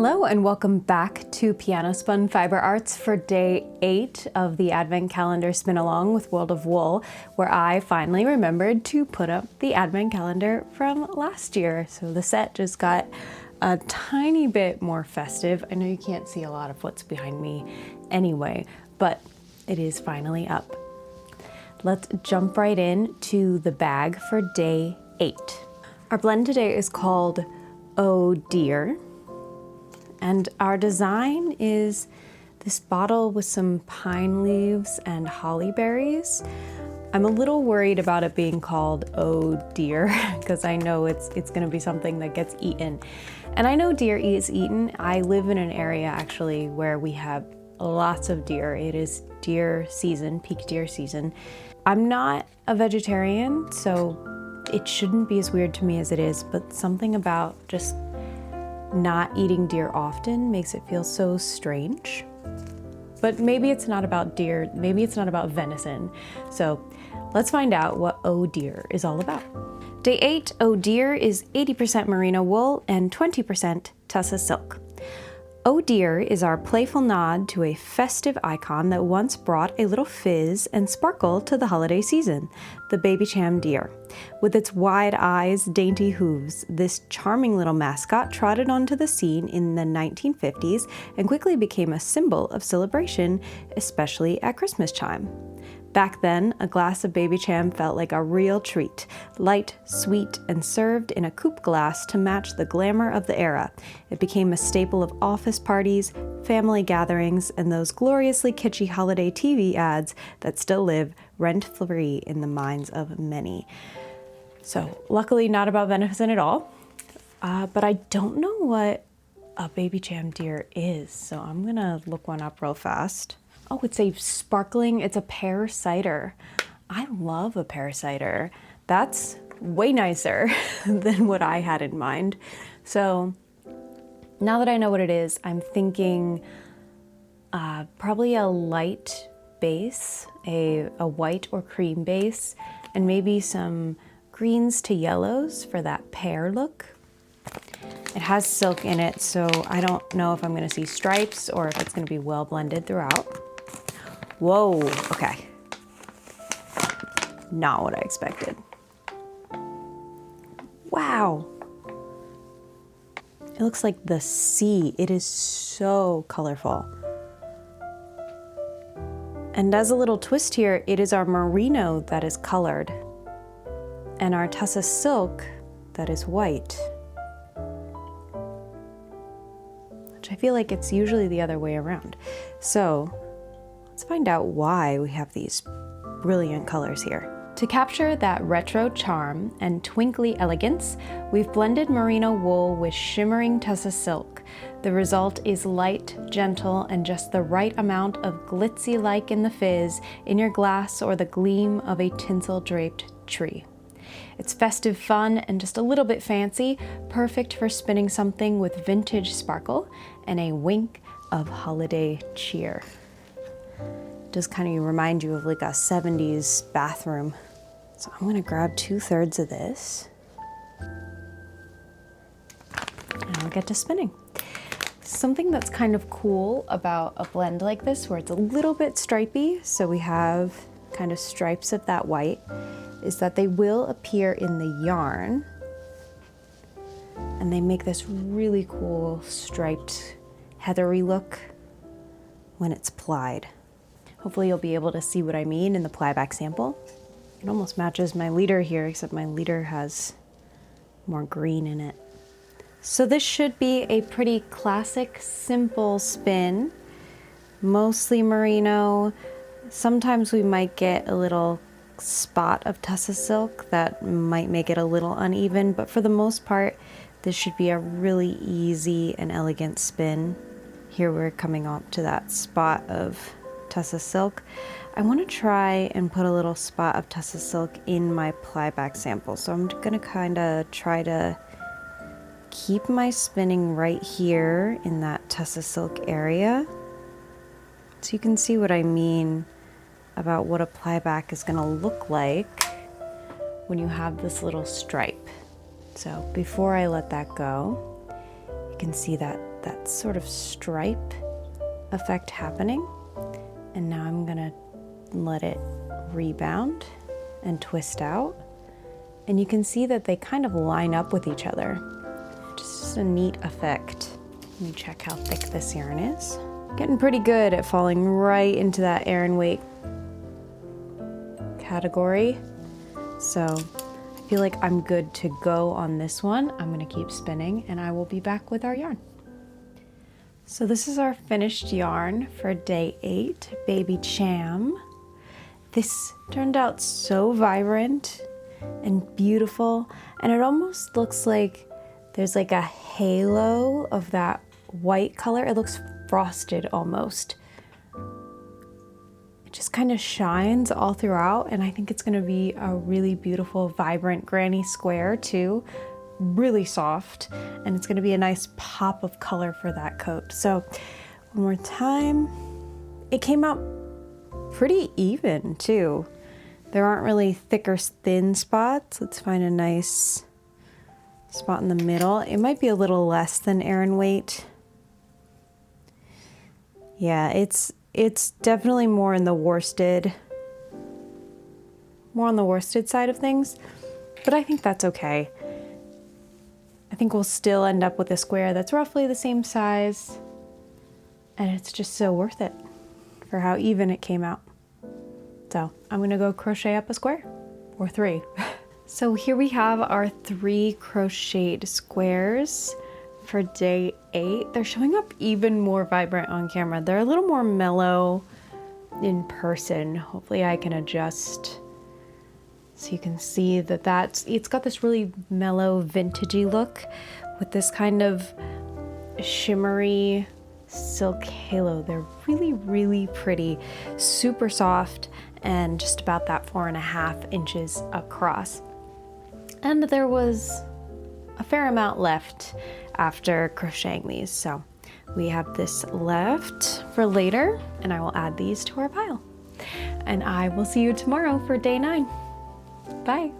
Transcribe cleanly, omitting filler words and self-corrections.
Hello and welcome back to Piano Spun Fiber Arts for day 8 of the Advent Calendar Spin Along with World of Wool, where I finally remembered to put up the Advent Calendar from last year. So the set just got a tiny bit more festive. I know you can't see a lot of what's behind me anyway, but it is finally up. Let's jump right in to the bag for day 8. Our blend today is called Oh Dear. And our design is this bottle with some pine leaves and holly berries. I'm a little worried about it being called Oh Dear because I know it's going to be something that gets eaten. And I know deer is eaten. I live in an area actually where we have lots of deer. It is deer season, peak deer season. I'm not a vegetarian, so it shouldn't be as weird to me as it is, but something about just not eating deer often makes it feel so strange. But maybe it's not about deer, maybe it's not about venison. So let's find out what Oh Dear is all about. Day 8, Oh Dear is 80% merino wool and 20% tussa silk. Oh Dear is our playful nod to a festive icon that once brought a little fizz and sparkle to the holiday season, the baby cham deer. With its wide eyes, dainty hooves, this charming little mascot trotted onto the scene in the 1950s and quickly became a symbol of celebration, especially at Christmas time. Back then, a glass of baby cham felt like a real treat, light, sweet, and served in a coupe glass to match the glamour of the era. It became a staple of office parties, family gatherings, and those gloriously kitschy holiday TV ads that still live rent-free in the minds of many. So, luckily not about venison at all, but I don't know what a baby cham deer is, so I'm gonna look one up real fast. Oh, it's a pear cider. I love a pear cider. That's way nicer than what I had in mind. So now that I know what it is, I'm thinking probably a light base, a white or cream base, and maybe some greens to yellows for that pear look. It has silk in it, so I don't know if I'm gonna see stripes or if it's gonna be well blended throughout. Whoa, okay. Not what I expected. Wow. It looks like the sea. It is so colorful. And as a little twist here, it is our merino that is colored and our tussa silk that is white. Which I feel like it's usually the other way around. So let's find out why we have these brilliant colors here. To capture that retro charm and twinkly elegance, we've blended merino wool with shimmering tussa silk. The result is light, gentle, and just the right amount of glitzy-like in the fizz in your glass or the gleam of a tinsel-draped tree. It's festive fun and just a little bit fancy, perfect for spinning something with vintage sparkle and a wink of holiday cheer. Does kind of remind you of like a 70s bathroom. So I'm gonna grab 2/3 of this and I'll get to spinning. Something that's kind of cool about a blend like this where it's a little bit stripy, so we have kind of stripes of that white, is that they will appear in the yarn and they make this really cool striped heathery look when it's plied. Hopefully you'll be able to see what I mean in the plyback sample. It almost matches my leader here, except my leader has more green in it. So this should be a pretty classic, simple spin, mostly merino. Sometimes we might get a little spot of tussa silk that might make it a little uneven, but for the most part, this should be a really easy and elegant spin. Here we're coming up to that spot of tussa silk. I want to try and put a little spot of tussa silk in my plyback sample. So I'm going to kind of try to keep my spinning right here in that tussa silk area. So you can see what I mean about what a plyback is going to look like when you have this little stripe. So before I let that go, you can see that that sort of stripe effect happening. And now I'm gonna let it rebound and twist out. And you can see that they kind of line up with each other. Just a neat effect. Let me check how thick this yarn is. Getting pretty good at falling right into that Aran weight category. So I feel like I'm good to go on this one. I'm gonna keep spinning and I will be back with our yarn. So this is our finished yarn for day 8, Baby Cham. This turned out so vibrant and beautiful, and it almost looks like there's like a halo of that white color. It looks frosted almost. It just kind of shines all throughout, and I think it's gonna be a really beautiful, vibrant granny square too. Really soft, and it's gonna be a nice pop of color for that coat. So one more time. It came out pretty even too. There aren't really thick or thin spots. Let's find a nice spot in the middle. It might be a little less than Aran weight. Yeah, it's definitely more in the worsted, more on the worsted side of things, but I think that's okay. I think we'll still end up with a square that's roughly the same size, and it's just so worth it for how even it came out. So I'm gonna go crochet up a square, or 3. So here we have our 3 crocheted squares for day 8. They're showing up even more vibrant on camera. They're a little more mellow in person. Hopefully I can adjust so you can see that it's got this really mellow vintagey look with this kind of shimmery silk halo. They're really, really pretty, super soft, and just about that 4.5 inches across. And there was a fair amount left after crocheting these, so we have this left for later, and I will add these to our pile. And I will see you tomorrow for day 9. Bye.